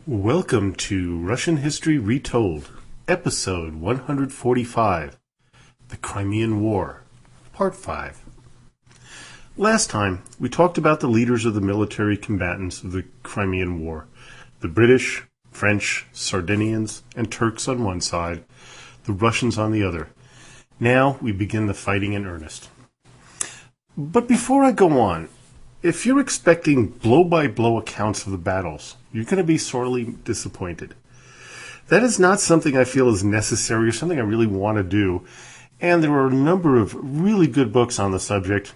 Welcome to Russian History Retold, Episode 145, The Crimean War, Part 5. Last time, we talked about the leaders of the military combatants of the Crimean War, the British, French, Sardinians, and Turks on one side, the Russians on the other. Now we begin the fighting in earnest. But before I go on, if you're expecting blow-by-blow accounts of the battles, you're going to be sorely disappointed. That is not something I feel is necessary or something I really want to do, and there are a number of really good books on the subject,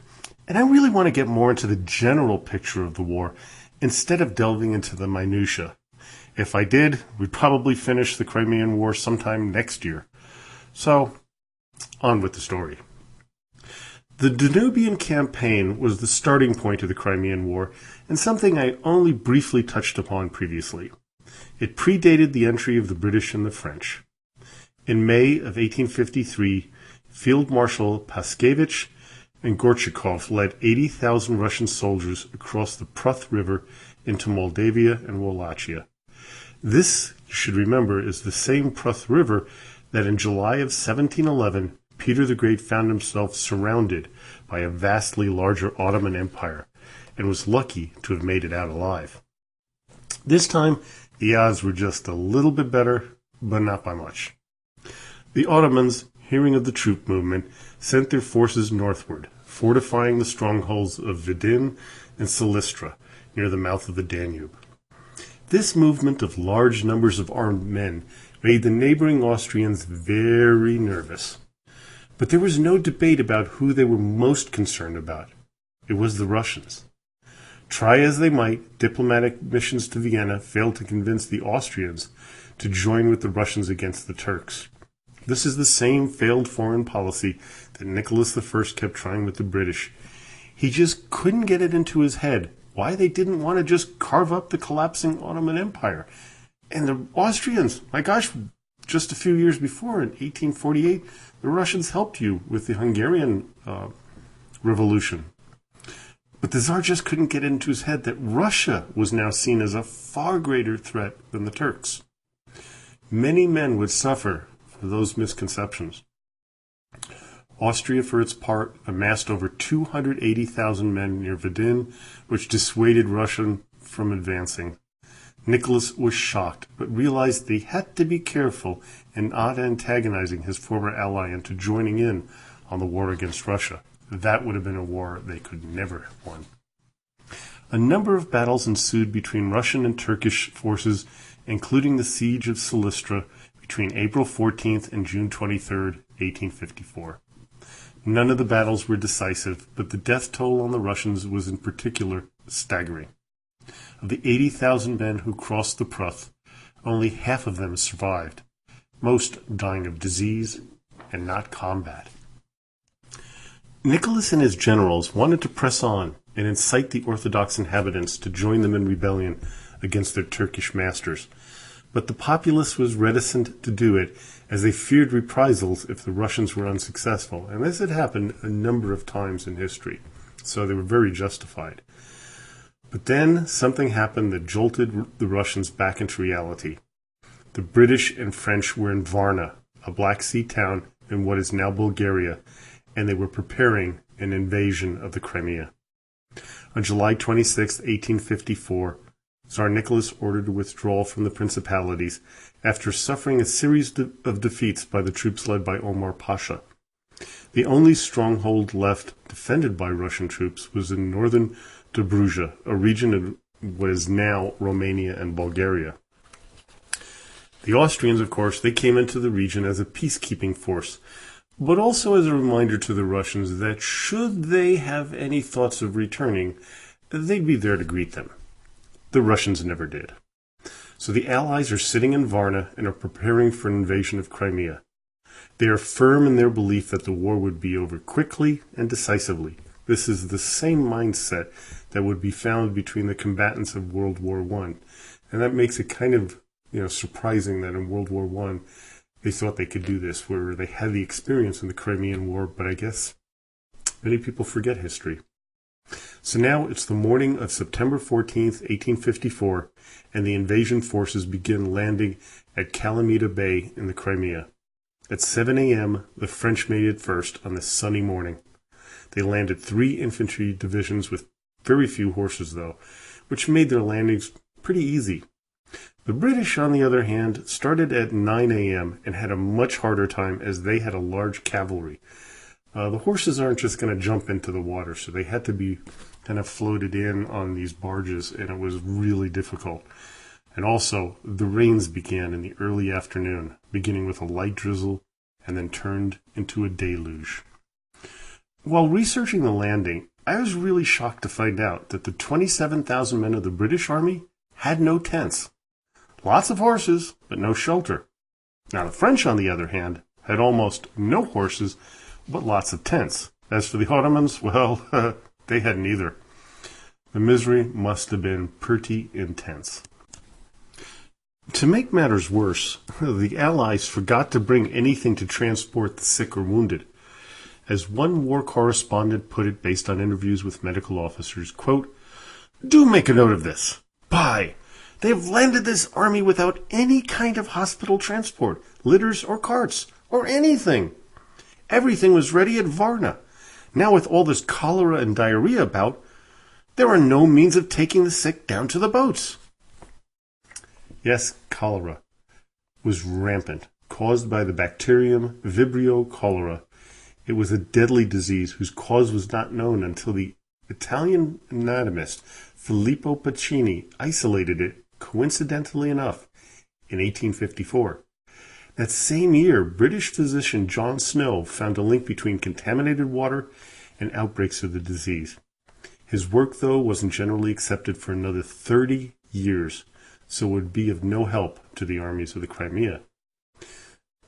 and I really want to get more into the general picture of the war instead of delving into the minutiae. If I did, we'd probably finish the Crimean War sometime next year. So, on with the story. The Danubian campaign was the starting point of the Crimean War, and something I only briefly touched upon previously. It predated the entry of the British and the French. In May of 1853, Field Marshal Paskevich and Gorchakov led 80,000 Russian soldiers across the Pruth River into Moldavia and Wallachia. This, you should remember, is the same Pruth River that in July of 1711 Peter the Great found himself surrounded by a vastly larger Ottoman Empire, and was lucky to have made it out alive. This time, the odds were just a little bit better, but not by much. The Ottomans, hearing of the troop movement, sent their forces northward, fortifying the strongholds of Vidin and Silistra, near the mouth of the Danube. This movement of large numbers of armed men made the neighboring Austrians very nervous. But there was no debate about who they were most concerned about. It was the Russians. Try as they might, diplomatic missions to Vienna failed to convince the Austrians to join with the Russians against the Turks. This is the same failed foreign policy that Nicholas I kept trying with the British. He just couldn't get it into his head why they didn't want to just carve up the collapsing Ottoman Empire. And the Austrians, my gosh, just a few years before, in 1848, the Russians helped you with the Hungarian Revolution. But the Tsar just couldn't get into his head that Russia was now seen as a far greater threat than the Turks. Many men would suffer for those misconceptions. Austria, for its part, amassed over 280,000 men near Vidin, which dissuaded Russia from advancing. Nicholas was shocked, but realized they had to be careful in not antagonizing his former ally into joining in on the war against Russia. That would have been a war they could never have won. A number of battles ensued between Russian and Turkish forces, including the siege of Silistra between April 14th and June 23rd, 1854. None of the battles were decisive, but the death toll on the Russians was in particular staggering. Of the 80,000 men who crossed the Pruth, only half of them survived, most dying of disease and not combat. Nicholas and his generals wanted to press on and incite the Orthodox inhabitants to join them in rebellion against their Turkish masters, but the populace was reticent to do it as they feared reprisals if the Russians were unsuccessful, and this had happened a number of times in history, so they were very justified. But then something happened that jolted the Russians back into reality. The British and French were in Varna, a Black Sea town in what is now Bulgaria, and they were preparing an invasion of the Crimea. On July 26, 1854, Tsar Nicholas ordered a withdrawal from the principalities after suffering a series of defeats by the troops led by Omar Pasha. The only stronghold left defended by Russian troops was in northern Dobruja, a region of what is now Romania and Bulgaria. The Austrians, of course, they came into the region as a peacekeeping force, but also as a reminder to the Russians that should they have any thoughts of returning, they'd be there to greet them. The Russians never did. So the Allies are sitting in Varna and are preparing for an invasion of Crimea. They are firm in their belief that the war would be over quickly and decisively. This is the same mindset that would be found between the combatants of World War I. And that makes it kind of, surprising that in World War I they thought they could do this, where they had the experience in the Crimean War, but I guess many people forget history. So now it's the morning of September 14th, 1854, and the invasion forces begin landing at Calamita Bay in the Crimea. At 7 a.m., the French made it first on this sunny morning. They landed 3 infantry divisions with very few horses, though, which made their landings pretty easy. The British, on the other hand, started at 9 a.m. and had a much harder time as they had a large cavalry. The horses aren't just going to jump into the water, so they had to be kind of floated in on these barges, and it was really difficult. And also, the rains began in the early afternoon, beginning with a light drizzle and then turned into a deluge. While researching the landing, I was really shocked to find out that the 27,000 men of the British Army had no tents. Lots of horses, but no shelter. Now the French, on the other hand, had almost no horses, but lots of tents. As for the Ottomans, well, they had neither. The misery must have been pretty intense. To make matters worse, the Allies forgot to bring anything to transport the sick or wounded. As one war correspondent put it based on interviews with medical officers, quote, "Do make a note of this. By, they have landed this army without any kind of hospital transport, litters or carts, or anything. Everything was ready at Varna. Now with all this cholera and diarrhea about, there are no means of taking the sick down to the boats." Yes, cholera was rampant, caused by the bacterium Vibrio cholera. It was a deadly disease whose cause was not known until the Italian anatomist Filippo Pacini isolated it, coincidentally enough, in 1854. That same year, British physician John Snow found a link between contaminated water and outbreaks of the disease. His work, though, wasn't generally accepted for another 30 years, so would be of no help to the armies of the Crimea.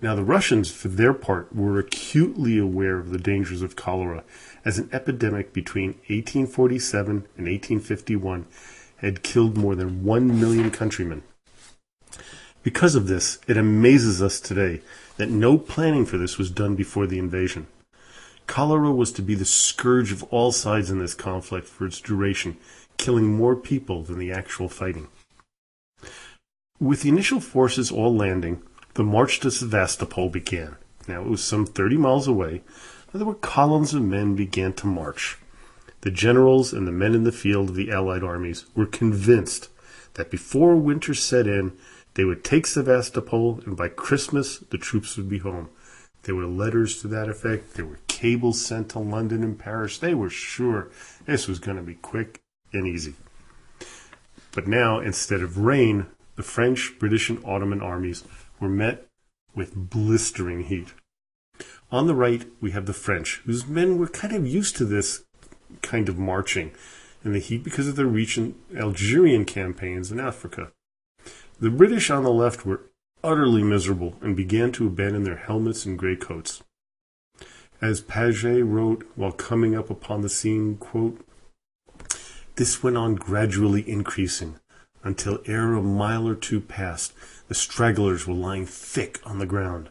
Now, the Russians, for their part, were acutely aware of the dangers of cholera, as an epidemic between 1847 and 1851 had killed more than 1 million countrymen. Because of this, it amazes us today that no planning for this was done before the invasion. Cholera was to be the scourge of all sides in this conflict for its duration, killing more people than the actual fighting. With the initial forces all landing, the march to Sevastopol began. Now it was some 30 miles away, and there were columns of men began to march. The generals and the men in the field of the Allied armies were convinced that before winter set in, they would take Sevastopol, and by Christmas the troops would be home. There were letters to that effect. There were cables sent to London and Paris. They were sure this was going to be quick and easy. But now, instead of rain, the French, British, and Ottoman armies were met with blistering heat. On the right, we have the French, whose men were kind of used to this kind of marching in the heat because of their recent Algerian campaigns in Africa. The British on the left were utterly miserable and began to abandon their helmets and gray coats. As Paget wrote while coming up upon the scene, quote, "This went on gradually increasing, until ere a mile or two passed, the stragglers were lying thick on the ground.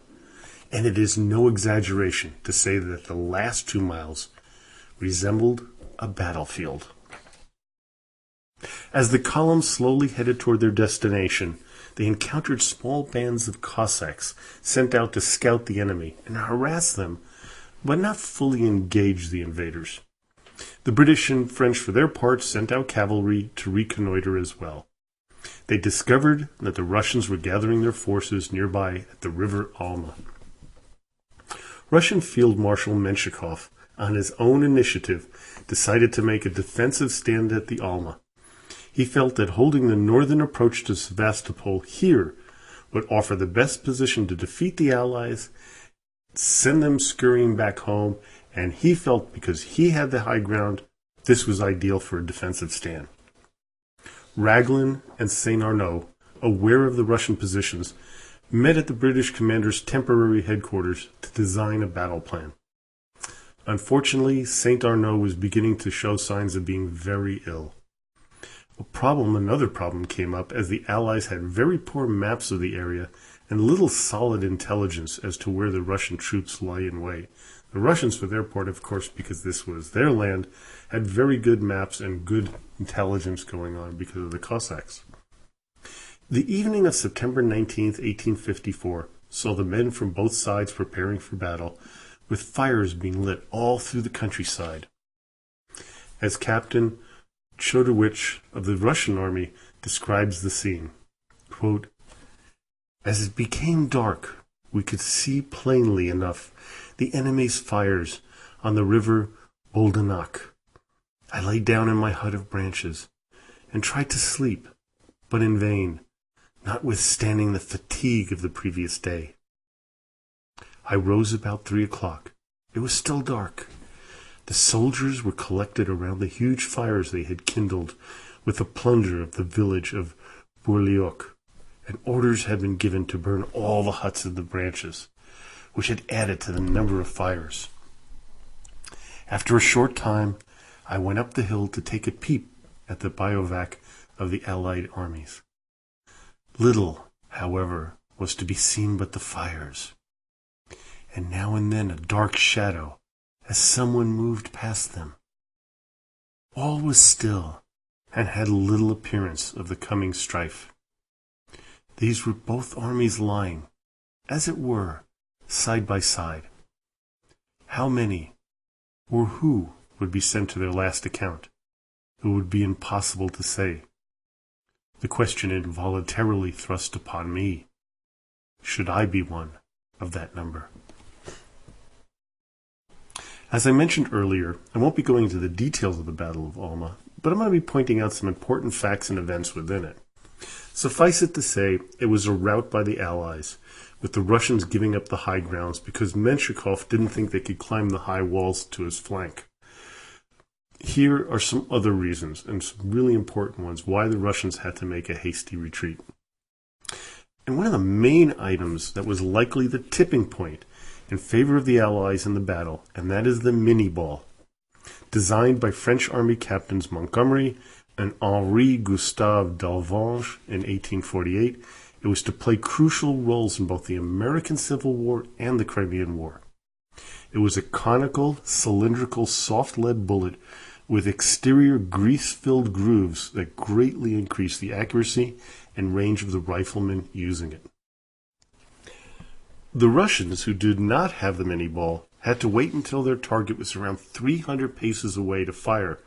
And it is no exaggeration to say that the last 2 miles resembled a battlefield." As the columns slowly headed toward their destination, they encountered small bands of Cossacks sent out to scout the enemy and harass them, but not fully engage the invaders. The British and French, for their part, sent out cavalry to reconnoiter as well. They discovered that the Russians were gathering their forces nearby at the river Alma. Russian Field Marshal Menshikov, on his own initiative, decided to make a defensive stand at the Alma. He felt that holding the northern approach to Sevastopol here would offer the best position to defeat the Allies, send them scurrying back home, and he felt because he had the high ground, this was ideal for a defensive stand. Raglan and St. Arnaud, aware of the Russian positions, met at the British commander's temporary headquarters to design a battle plan. Unfortunately, St. Arnaud was beginning to show signs of being very ill. Another problem came up as the Allies had very poor maps of the area and little solid intelligence as to where the Russian troops lay in wait. The Russians, for their part, of course, because this was their land, had very good maps and good intelligence going on because of the Cossacks. The evening of September 19th, 1854, saw the men from both sides preparing for battle, with fires being lit all through the countryside. As Captain Chodorowicz of the Russian army describes the scene, quote, "As it became dark, we could see plainly enough the enemy's fires on the river Boldanak. I lay down in my hut of branches and tried to sleep, but in vain, notwithstanding the fatigue of the previous day. I rose about 3 o'clock. It was still dark. The soldiers were collected around the huge fires they had kindled with the plunder of the village of Bourlioc, and orders had been given to burn all the huts of the branches, which had added to the number of fires. After a short time, I went up the hill to take a peep at the bivouac of the Allied armies. Little, however, was to be seen but the fires, and now and then a dark shadow as someone moved past them. All was still, and had little appearance of the coming strife. These were both armies lying, as it were, side by side. How many, or who, would be sent to their last account? It would be impossible to say. The question involuntarily thrust upon me. Should I be one of that number? As I mentioned earlier, I won't be going into the details of the Battle of Alma, but I'm going to be pointing out some important facts and events within it. Suffice it to say, it was a rout by the Allies, with the Russians giving up the high grounds because Menshikov didn't think they could climb the high walls to his flank. Here are some other reasons, and some really important ones, why the Russians had to make a hasty retreat. And one of the main items that was likely the tipping point in favor of the Allies in the battle, and that is the Minie Ball. Designed by French Army Captains Montgomery and Henri Gustave d'Alvange in 1848, it was to play crucial roles in both the American Civil War and the Crimean War. It was a conical, cylindrical, soft lead bullet with exterior grease-filled grooves that greatly increased the accuracy and range of the riflemen using it. The Russians, who did not have the Minie Ball, had to wait until their target was around 300 paces away to fire,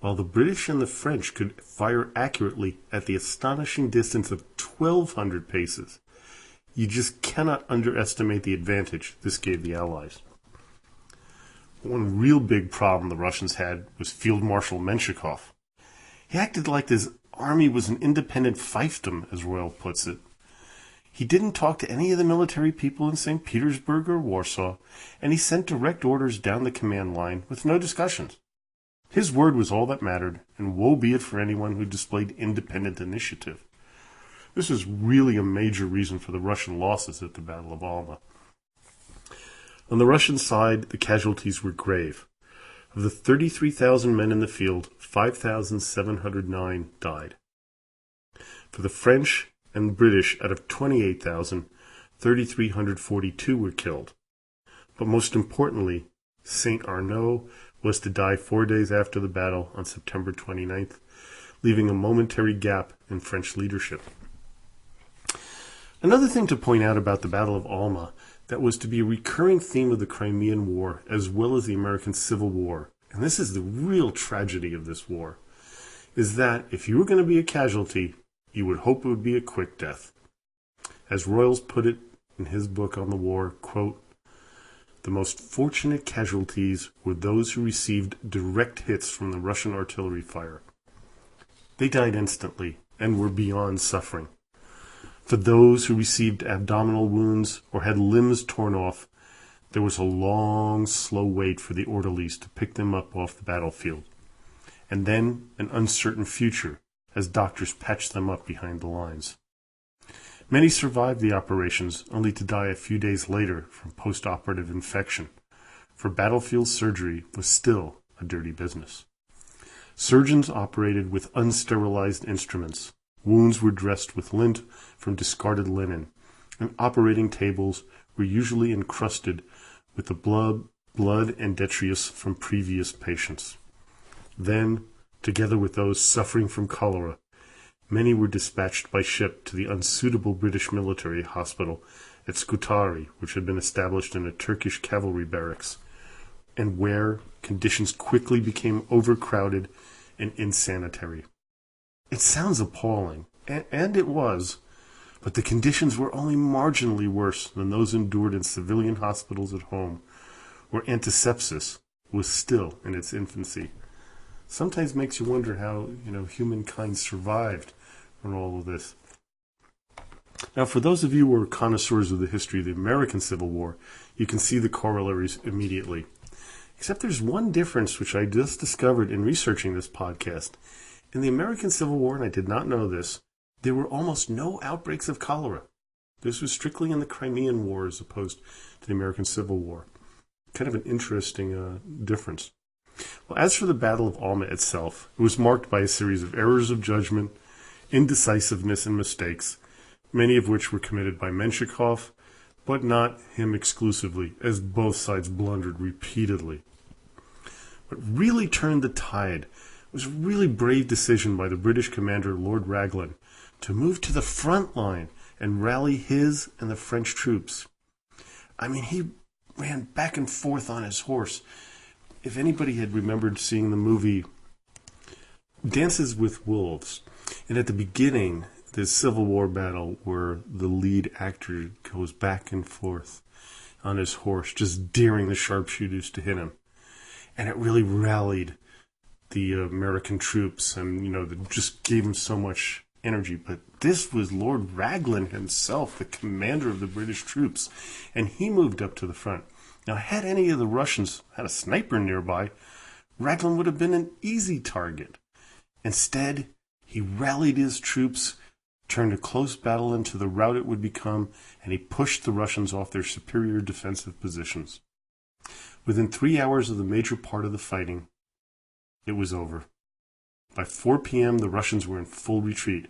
while the British and the French could fire accurately at the astonishing distance of 1,200 paces. You just cannot underestimate the advantage this gave the Allies. One real big problem the Russians had was Field Marshal Menshikov. He acted like his army was an independent fiefdom, as Royal puts it. He didn't talk to any of the military people in St. Petersburg or Warsaw, and he sent direct orders down the command line with no discussions. His word was all that mattered, and woe be it for anyone who displayed independent initiative. This is really a major reason for the Russian losses at the Battle of Alma. On the Russian side, the casualties were grave. Of the 33,000 men in the field, 5,709 died. For the French and British, out of 28,000, 3,342 were killed. But most importantly, Saint Arnaud was to die 4 days after the battle on September 29th, leaving a momentary gap in French leadership. Another thing to point out about the Battle of Alma that was to be a recurring theme of the Crimean War as well as the American Civil War, and this is the real tragedy of this war, is that if you were going to be a casualty, you would hope it would be a quick death. As Royals put it in his book on the war, quote, "The most fortunate casualties were those who received direct hits from the Russian artillery fire. They died instantly and were beyond suffering. For those who received abdominal wounds or had limbs torn off, there was a long, slow wait for the orderlies to pick them up off the battlefield, and then an uncertain future as doctors patched them up behind the lines. Many survived the operations, only to die a few days later from post-operative infection, for battlefield surgery was still a dirty business. Surgeons operated with unsterilized instruments. Wounds were dressed with lint from discarded linen, and operating tables were usually encrusted with the blood blood and detritus from previous patients. Then, together with those suffering from cholera, many were dispatched by ship to the unsuitable British military hospital at Scutari, which had been established in a Turkish cavalry barracks, and where conditions quickly became overcrowded and insanitary. It sounds appalling, and it was, but the conditions were only marginally worse than those endured in civilian hospitals at home, where antisepsis was still in its infancy. Sometimes makes you wonder how, humankind survived on all of this. Now, for those of you who are connoisseurs of the history of the American Civil War, you can see the corollaries immediately. Except there's one difference which I just discovered in researching this podcast. In the American Civil War, and I did not know this, there were almost no outbreaks of cholera. This was strictly in the Crimean War as opposed to the American Civil War. Kind of an interesting difference. Well, as for the Battle of Alma itself, it was marked by a series of errors of judgment, indecisiveness, and mistakes, many of which were committed by Menshikov, but not him exclusively, as both sides blundered repeatedly. What really turned the tide was a really brave decision by the British commander Lord Raglan to move to the front line and rally his and the French troops. I mean, he ran back and forth on his horse. If anybody had remembered seeing the movie Dances with Wolves, and at the beginning, the Civil War battle where the lead actor goes back and forth on his horse, just daring the sharpshooters to hit him. And it really rallied the American troops and, just gave them so much energy. But this was Lord Raglan himself, the commander of the British troops, and he moved up to the front. Now, had any of the Russians had a sniper nearby, Raglan would have been an easy target. Instead, he rallied his troops, turned a close battle into the rout it would become, and he pushed the Russians off their superior defensive positions. Within 3 hours of the major part of the fighting, it was over. By 4 p.m., the Russians were in full retreat,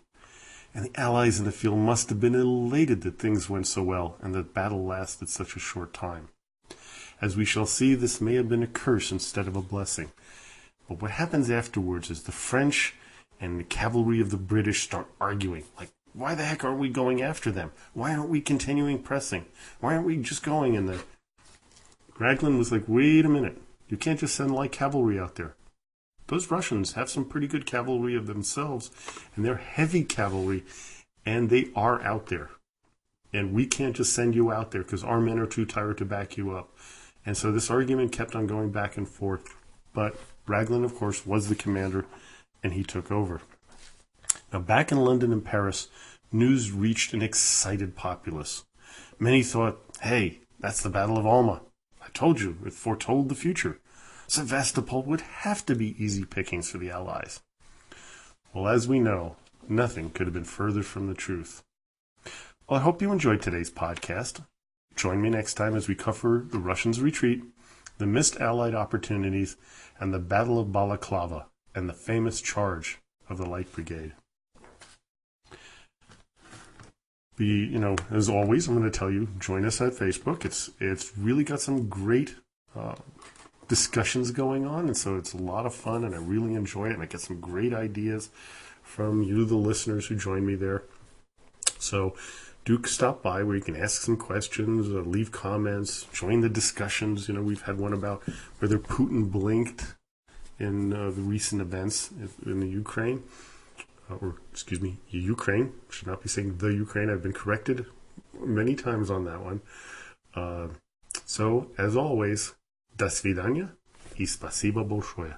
and the Allies in the field must have been elated that things went so well and that battle lasted such a short time. As we shall see, this may have been a curse instead of a blessing. But what happens afterwards is the French and the cavalry of the British start arguing. Like, why the heck aren't we going after them? Why aren't we continuing pressing? Why aren't we just going? And the Raglan was like, wait a minute. You can't just send light cavalry out there. Those Russians have some pretty good cavalry of themselves, and they're heavy cavalry, and they are out there. And we can't just send you out there because our men are too tired to back you up. And so this argument kept on going back and forth. But Raglan, of course, was the commander, and he took over. Now, back in London and Paris, news reached an excited populace. Many thought, hey, that's the Battle of Alma. I told you, it foretold the future. Sevastopol would have to be easy pickings for the Allies. Well, as we know, nothing could have been further from the truth. Well, I hope you enjoyed today's podcast. Join me next time as we cover the Russians' retreat, the missed Allied opportunities, and the Battle of Balaclava, and the famous charge of the Light Brigade. As always, I'm going to tell you, join us at Facebook. It's really got some great discussions going on, and so it's a lot of fun, and I really enjoy it, and I get some great ideas from you, the listeners who join me there. So do stop by where you can ask some questions, leave comments, join the discussions. We've had one about whether Putin blinked in the recent events in the Ukraine. Ukraine. Should not be saying the Ukraine. I've been corrected many times on that one. So, as always, до свидания и спасибо большое.